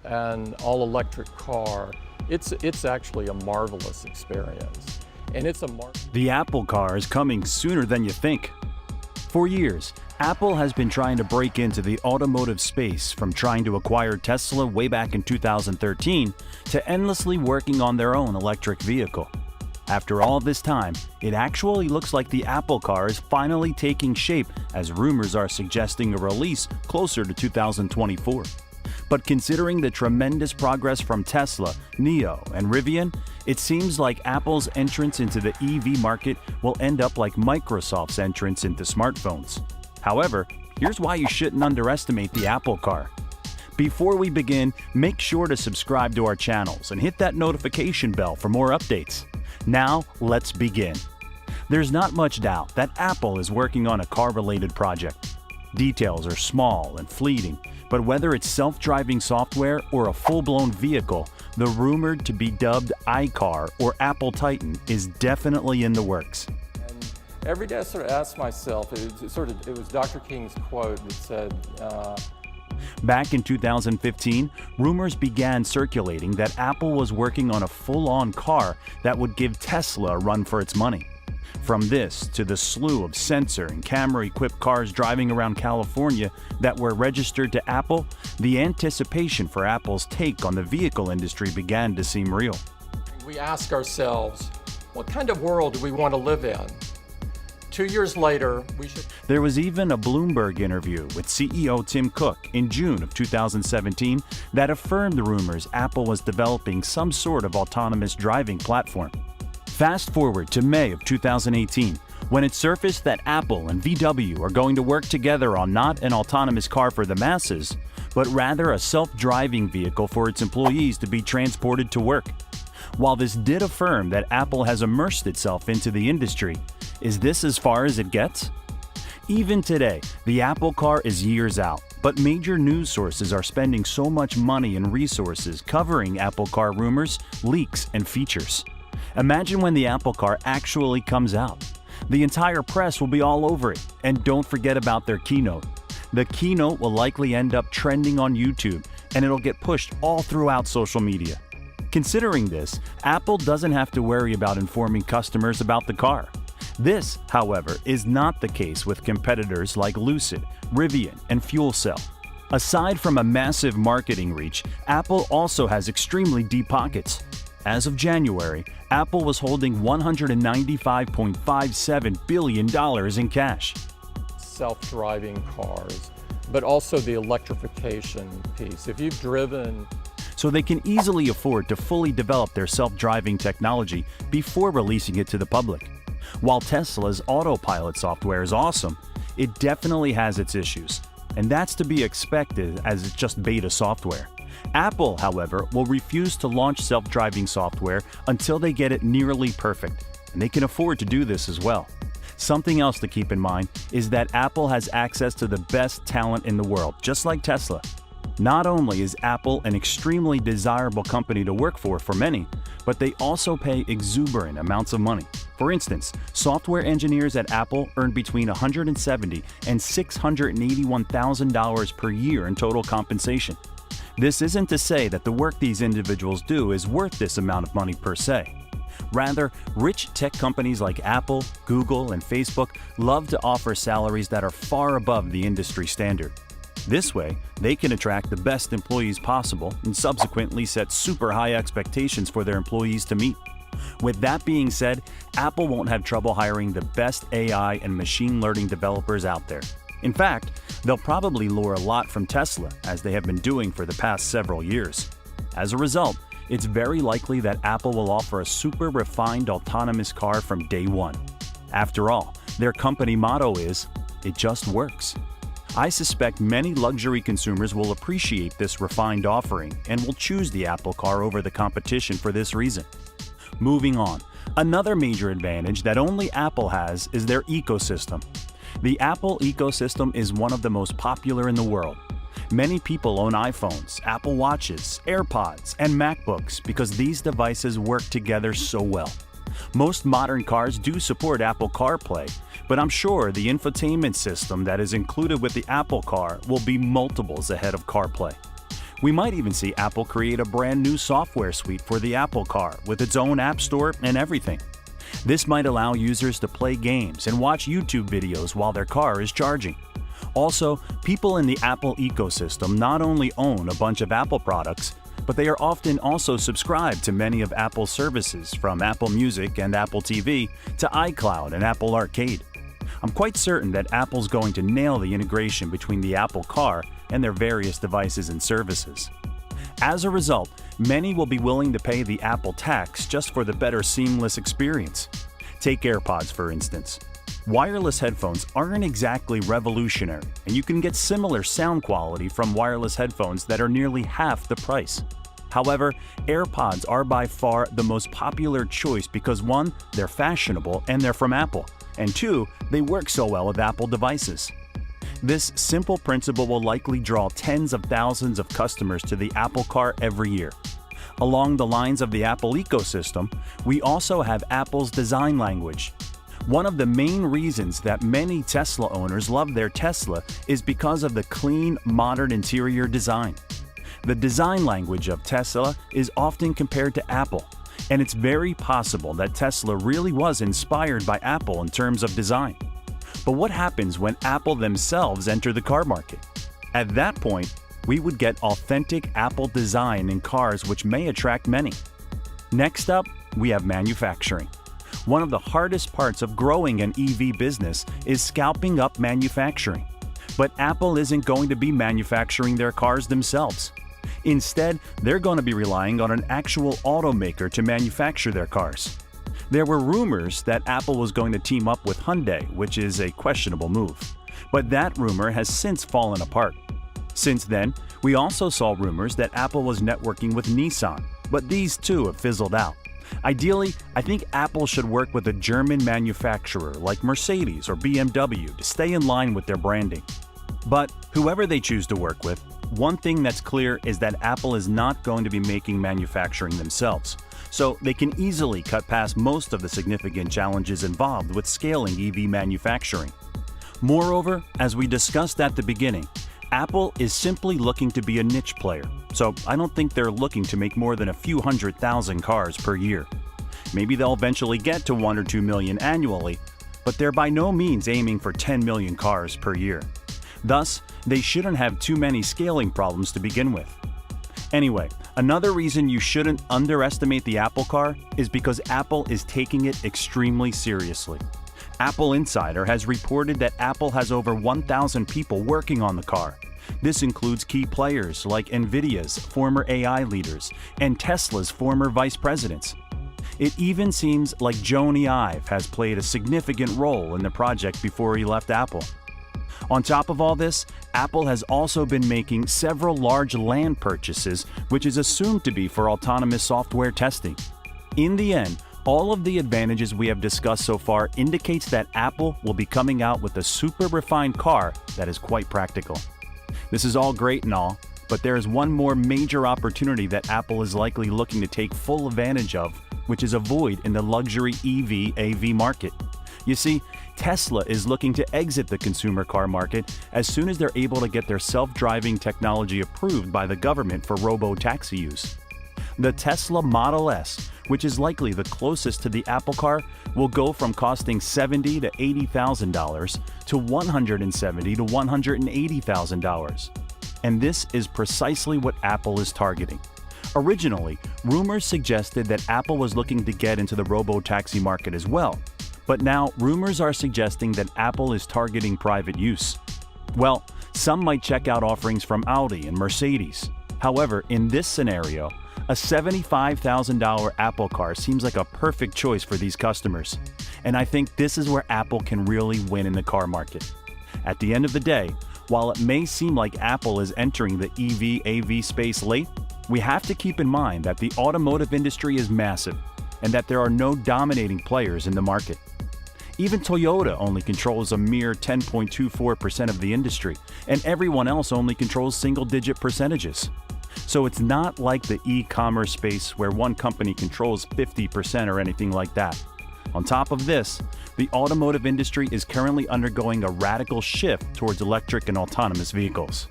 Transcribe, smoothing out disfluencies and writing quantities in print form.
and all-electric car, it's actually a marvelous experience. And it's The Apple Car is coming sooner than you think. For years, Apple has been trying to break into the automotive space, from trying to acquire Tesla way back in 2013 to endlessly working on their own electric vehicle. After all this time, it actually looks like the Apple Car is finally taking shape, as rumors are suggesting a release closer to 2024. But considering the tremendous progress from Tesla, NIO, and Rivian, it seems like Apple's entrance into the EV market will end up like Microsoft's entrance into smartphones. However, here's why you shouldn't underestimate the Apple Car. Before we begin, make sure to subscribe to our channels and hit that notification bell for more updates. Now, let's begin. There's not much doubt that Apple is working on a car-related project. Details are small and fleeting, but whether it's self-driving software or a full-blown vehicle, the rumored to be dubbed iCar or Apple Titan is definitely in the works. And every day I sort of ask myself, it was Dr. King's quote that said, Back in 2015, rumors began circulating that Apple was working on a full-on car that would give Tesla a run for its money. From this to the slew of sensor and camera-equipped cars driving around California that were registered to Apple, the anticipation for Apple's take on the vehicle industry began to seem real. We ask ourselves, what kind of world do we want to live in? 2 years later, There was even a Bloomberg interview with CEO Tim Cook in June of 2017 that affirmed the rumors Apple was developing some sort of autonomous driving platform. Fast forward to May of 2018, when it surfaced that Apple and VW are going to work together on not an autonomous car for the masses, but rather a self-driving vehicle for its employees to be transported to work. While this did affirm that Apple has immersed itself into the industry, is this as far as it gets? Even today, the Apple Car is years out, but major news sources are spending so much money and resources covering Apple Car rumors, leaks, and features. Imagine when the Apple Car actually comes out. The entire press will be all over it, and don't forget about their keynote. The keynote will likely end up trending on YouTube, and it'll get pushed all throughout social media. Considering this, Apple doesn't have to worry about informing customers about the car. This, however, is not the case with competitors like Lucid, Rivian, and Fuel Cell. Aside from a massive marketing reach, Apple also has extremely deep pockets. As of January, Apple was holding $195.57 billion in cash. Self-driving cars, but also the electrification piece. If you've driven, so they can easily afford to fully develop their self-driving technology before releasing it to the public. While Tesla's autopilot software is awesome, it definitely has its issues, and that's to be expected as it's just beta software. Apple, however, will refuse to launch self-driving software until they get it nearly perfect, and they can afford to do this as well. Something else to keep in mind is that Apple has access to the best talent in the world, just like Tesla. Not only is Apple an extremely desirable company to work for many, but they also pay exuberant amounts of money. For instance, software engineers at Apple earn between $170,000 and $681,000 per year in total compensation. This isn't to say that the work these individuals do is worth this amount of money per se. Rather, rich tech companies like Apple, Google, and Facebook love to offer salaries that are far above the industry standard. This way, they can attract the best employees possible and subsequently set super high expectations for their employees to meet. With that being said, Apple won't have trouble hiring the best AI and machine learning developers out there. In fact, they'll probably lure a lot from Tesla, as they have been doing for the past several years. As a result, it's very likely that Apple will offer a super refined autonomous car from day one. After all, their company motto is, "It just works." I suspect many luxury consumers will appreciate this refined offering and will choose the Apple Car over the competition for this reason. Moving on, another major advantage that only Apple has is their ecosystem. The Apple ecosystem is one of the most popular in the world. Many people own iPhones, Apple Watches, AirPods, and MacBooks because these devices work together so well. Most modern cars do support Apple CarPlay, but I'm sure the infotainment system that is included with the Apple Car will be multiples ahead of CarPlay. We might even see Apple create a brand new software suite for the Apple Car with its own App Store and everything. This might allow users to play games and watch YouTube videos while their car is charging. Also, people in the Apple ecosystem not only own a bunch of Apple products, but they are often also subscribed to many of Apple's services, from Apple Music and Apple TV to iCloud and Apple Arcade. I'm quite certain that Apple's going to nail the integration between the Apple Car and their various devices and services. As a result, many will be willing to pay the Apple tax just for the better seamless experience. Take AirPods, for instance. Wireless headphones aren't exactly revolutionary, and you can get similar sound quality from wireless headphones that are nearly half the price. However, AirPods are by far the most popular choice because 1, they're fashionable and they're from Apple, and 2, they work so well with Apple devices. This simple principle will likely draw tens of thousands of customers to the Apple Car every year. Along the lines of the Apple ecosystem, we also have Apple's design language. One of the main reasons that many Tesla owners love their Tesla is because of the clean, modern interior design. The design language of Tesla is often compared to Apple, and it's very possible that Tesla really was inspired by Apple in terms of design. But what happens when Apple themselves enter the car market? At that point, we would get authentic Apple design in cars, which may attract many. Next up, we have manufacturing. One of the hardest parts of growing an EV business is scalping up manufacturing. But Apple isn't going to be manufacturing their cars themselves. Instead, they're going to be relying on an actual automaker to manufacture their cars. There were rumors that Apple was going to team up with Hyundai, which is a questionable move. But that rumor has since fallen apart. Since then, we also saw rumors that Apple was networking with Nissan, but these too have fizzled out. Ideally, I think Apple should work with a German manufacturer like Mercedes or BMW to stay in line with their branding. But whoever they choose to work with, one thing that's clear is that Apple is not going to be making manufacturing themselves, so they can easily cut past most of the significant challenges involved with scaling EV manufacturing. Moreover, as we discussed at the beginning, Apple is simply looking to be a niche player, so I don't think they're looking to make more than a few 100,000 cars per year. Maybe they'll eventually get to 1 or 2 million annually, but they're by no means aiming for 10 million cars per year. Thus, they shouldn't have too many scaling problems to begin with. Anyway, another reason you shouldn't underestimate the Apple Car is because Apple is taking it extremely seriously. Apple Insider has reported that Apple has over 1,000 people working on the car. This includes key players like NVIDIA's former AI leaders and Tesla's former vice presidents. It even seems like Jony Ive has played a significant role in the project before he left Apple. On top of all this, Apple has also been making several large land purchases, which is assumed to be for autonomous software testing. In the end, all of the advantages we have discussed so far indicates that Apple will be coming out with a super refined car that is quite practical. This is all great and all, but there is one more major opportunity that Apple is likely looking to take full advantage of, which is a void in the luxury EV/AV market. You see, Tesla is looking to exit the consumer car market as soon as they're able to get their self-driving technology approved by the government for robo-taxi use. The Tesla Model S, which is likely the closest to the Apple Car, will go from costing $70,000 to $80,000 to $170,000 to $180,000. And this is precisely what Apple is targeting. Originally, rumors suggested that Apple was looking to get into the robo-taxi market as well. But now, rumors are suggesting that Apple is targeting private use. Well, some might check out offerings from Audi and Mercedes. However, in this scenario, a $75,000 Apple Car seems like a perfect choice for these customers. And I think this is where Apple can really win in the car market. At the end of the day, while it may seem like Apple is entering the EV/AV space late, we have to keep in mind that the automotive industry is massive and that there are no dominating players in the market. Even Toyota only controls a mere 10.24% of the industry, and everyone else only controls single-digit percentages. So it's not like the e-commerce space where one company controls 50% or anything like that. On top of this, the automotive industry is currently undergoing a radical shift towards electric and autonomous vehicles.